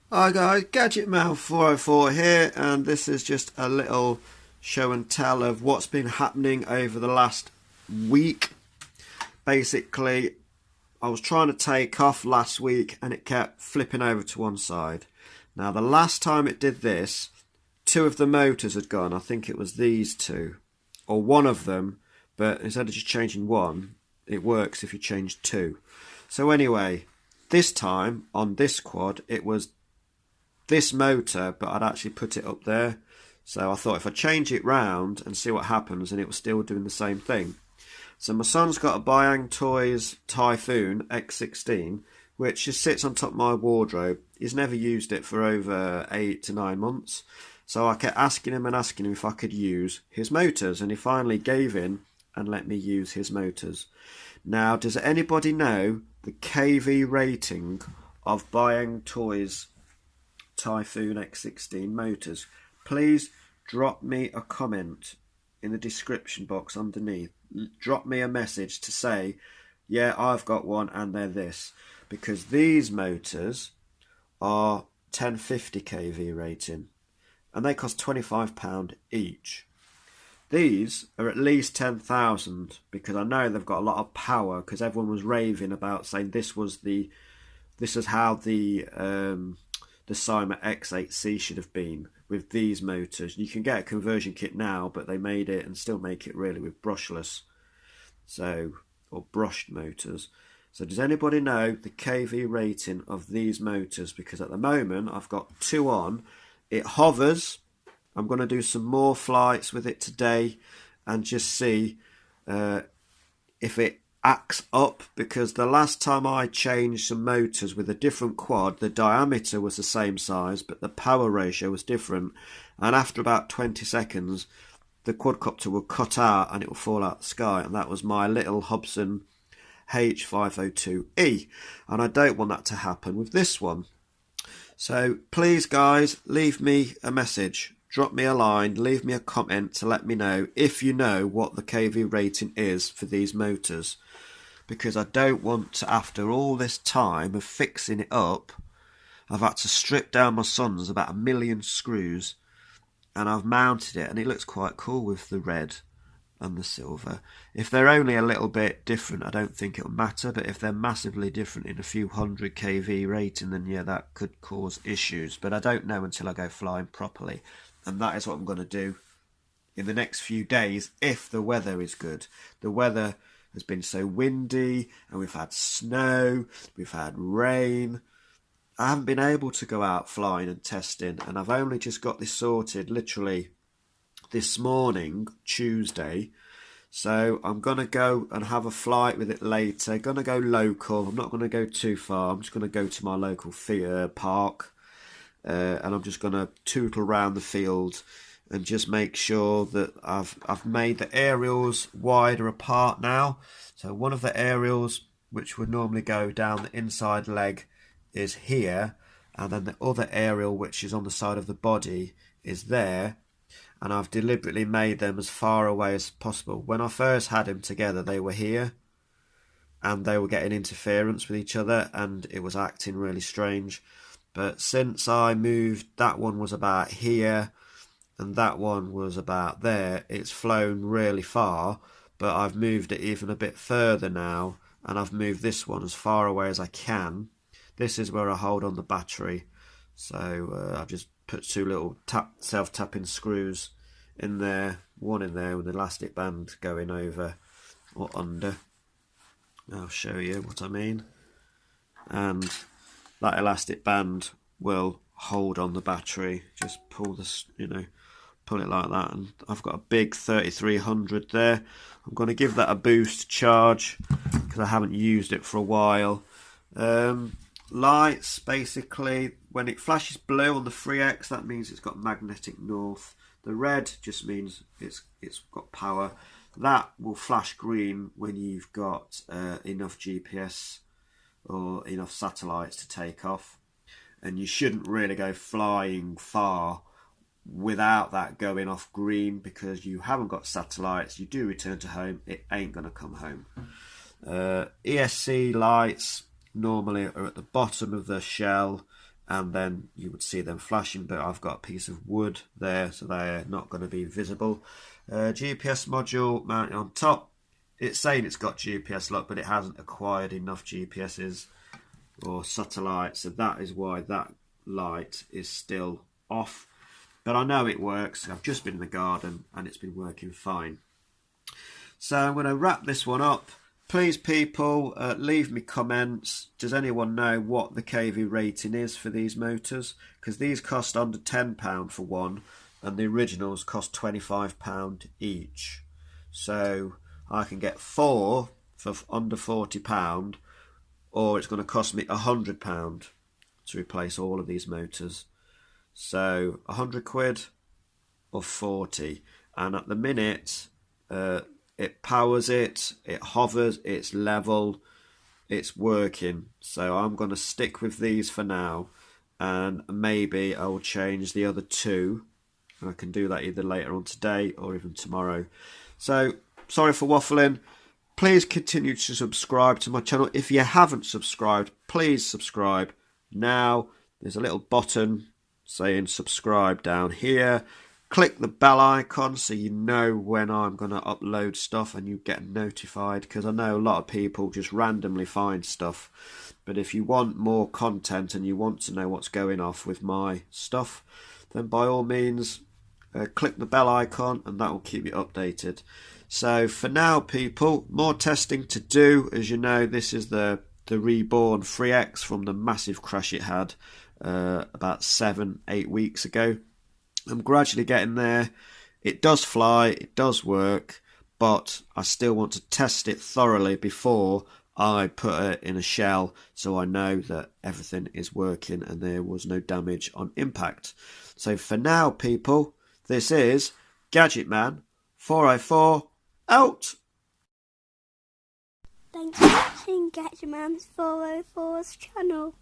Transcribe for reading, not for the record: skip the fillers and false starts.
Hi guys, Gadget Man 404 here, and this is just a little show and tell of what's been happening over the last week. Basically, I was trying to take off last week and it kept flipping over to one side. Now, the last time it did this, two of the motors had gone. I think it was these two, or one of them, but instead of just changing one, it works if you change two. So anyway, this time on this quad, it was this motor, but I'd actually put it up there. So I thought if I change it round and see what happens, and it was still doing the same thing. So my son's got a Buyang Toys Typhoon X16, which just sits on top of my wardrobe. He's never used it for over 8 to 9 months. So I kept asking him if I could use his motors, and he finally gave in and let me use his motors. Now, does anybody know the kV rating of Buyang Toys Typhoon X16 motors? Please drop me a comment in the description box underneath. Drop me a message to say, yeah, I've got one and they're this, because these motors are 1050 kV rating and they cost £25 each. These are at least 10,000 because I know they've got a lot of power, because everyone was raving about saying this is how the Cyma X8C should have been with these motors. You can get a conversion kit now, but they made it and still make it really with brushless, or brushed motors. So does anybody know the kV rating of these motors? Because at the moment I've got two on. It hovers. I'm going to do some more flights with it today and just see if it acts up, because the last time I changed some motors with a different quad, the diameter was the same size but the power ratio was different, and after about 20 seconds the quadcopter will cut out and it will fall out the sky. And that was my little Hobson H502E, and I don't want that to happen with this one. So please guys, leave me a message, drop me a line, leave me a comment to let me know if you know what the kV rating is for these motors, because I don't want to, after all this time of fixing it up, I've had to strip down my son's about 1,000,000 screws, and I've mounted it and it looks quite cool with the red and the silver. If they're only a little bit different, I don't think it'll matter, but if they're massively different in a few hundred kV rating, then yeah, that could cause issues. But I don't know until I go flying properly, and that is what I'm going to do in the next few days if the weather is good. The weather has been so windy, and we've had snow, we've had rain. I haven't been able to go out flying and testing, and I've only just got this sorted literally this morning, Tuesday. So I'm going to go and have a flight with it later. Going to go local. I'm not going to go too far. I'm just going to go to my local park, and I'm just going to tootle around the field and just make sure that I've made the aerials wider apart now. So one of the aerials, which would normally go down the inside leg, is here, and then the other aerial, which is on the side of the body, is there. And I've deliberately made them as far away as possible. When I first had them together, they were here, and they were getting interference with each other, and it was acting really strange. But since I moved, that one was about here and that one was about there, it's flown really far. But I've moved it even a bit further now, and I've moved this one as far away as I can. This is where I hold on the battery. So I've just put two little self-tapping screws in there, one in there with an elastic band going over or under. I'll show you what I mean. And that elastic band will hold on the battery. Just pull this, pull it like that, and I've got a big 3300 there. I'm going to give that a boost charge because I haven't used it for a while. Lights, basically, when it flashes blue on the FreeX, that means it's got magnetic north. The red just means it's got power. That will flash green when you've got enough GPS or enough satellites to take off. And you shouldn't really go flying far without that going off green, because you haven't got satellites. You do return to home, it ain't going to come home. ESC lights normally are at the bottom of the shell, and then you would see them flashing, but I've got a piece of wood there, so they're not going to be visible. GPS module mounted on top. It's saying it's got GPS lock, but it hasn't acquired enough GPSs or satellites, so that is why that light is still off. But I know it works. I've just been in the garden and it's been working fine. So I'm going to wrap this one up. Please, people, leave me comments. Does anyone know what the KV rating is for these motors? Because these cost under £10 for one, and the originals cost £25 each. So I can get 4 for under £40, or it's going to cost me £100 to replace all of these motors. So 100 quid or 40. And at the minute, it powers it, it hovers, it's level, it's working. So I'm going to stick with these for now, and maybe I will change the other two. And I can do that either later on today or even tomorrow. So sorry for waffling. Please continue to subscribe to my channel. If you haven't subscribed, please subscribe now. There's a little button saying subscribe down here. Click the bell icon so you know when I'm going to upload stuff and you get notified, because I know a lot of people just randomly find stuff. But if you want more content and you want to know what's going off with my stuff, then by all means click the bell icon and that will keep you updated. So for now, people, more testing to do. As you know, this is the reborn FreeX from the massive crash it had about 7-8 weeks ago. I'm gradually getting there. It does fly, it does work, but I still want to test it thoroughly before I put it in a shell, so I know that everything is working and there was no damage on impact. So for now, people, this is Gadget Man 404 out. Thanks for watching Gadget Man's 404's channel.